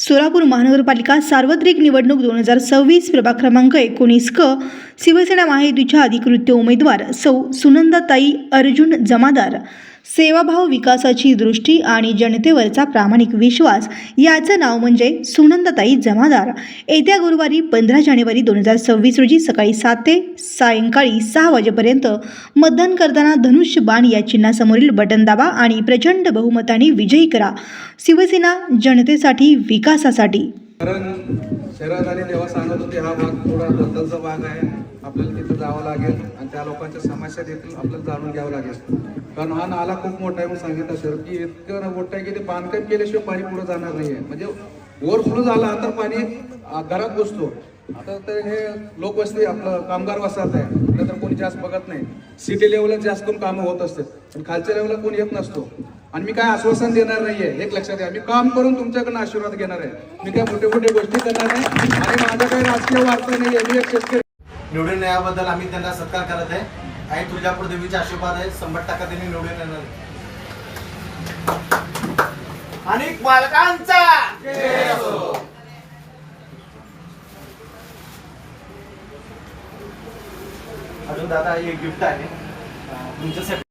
सोलापूर महानगरपालिका सार्वत्रिक निवडणूक 2026 प्रभाग क्रमांक 19 क शिवसेना महायुतीच्या अधिकृत उमेदवार सौ सुनंदाताई अर्जुन जमादार सेवाभाव विकासाची दृष्टी आणि जनतेवरचा प्रामाणिक विश्वास याचं नाव म्हणजे सुनंदाताई जमादार येत्या गुरुवारी 15 जानेवारी 2026 रोजी सकाळी 7 ते सायंकाळी 6 वाजेपर्यंत मतदान करताना धनुष्य बाण या चिन्हासमोरील बटन दाबा आणि प्रचंड बहुमताने विजयी करा. शिवसेना जनतेसाठी विकासासाठी. कारण शहरात आले तेव्हा सांगत होते हा भाग थोडा दलदलचा भाग आहे, आपल्याला तिथं जावं लागेल आणि त्या लोकांच्या समस्या देखील आपल्याला जाणून घ्यावं लागेल. कारण हा नाला खूप मोठा आहे म्हणून सांगितलं सर की इतकं मोठं आहे की ते बांधकाम केल्याशिवाय पाणी पुढे जाणार नाहीये. म्हणजे ओव्हरफ्लो झाला तर पाणी घरात घुसतो. आता तर हे लोकवस्ती आपलं कामगार वसाहत आहे, तर कोणी जास्त बघत नाही. सिटी लेवलला जास्त करून कामं होत असतात पण खालच्या लेवलला कोणी येत नसतो. आणि मी काय आश्वासन देणार नाहीये, एक लक्षात घ्या. मी काम करून तुमच्याकडनं आशीर्वाद घेणार आहे. मी काय मोठे मोठे गोष्टी करणार नाही आणि माझा काही राजकीय वार्ता नाहीये. मी एक शेतकरी. निवडून याबद्दल आम्ही त्यांना सत्कार करत आहे आणि तुळजापूर देवीचे आशीर्वाद आहे. 100% त्यांनी निवडून येणार आणि मालकांचा जय असो. अजून दादा एक गिफ्ट आहे तुमच्यासाठी.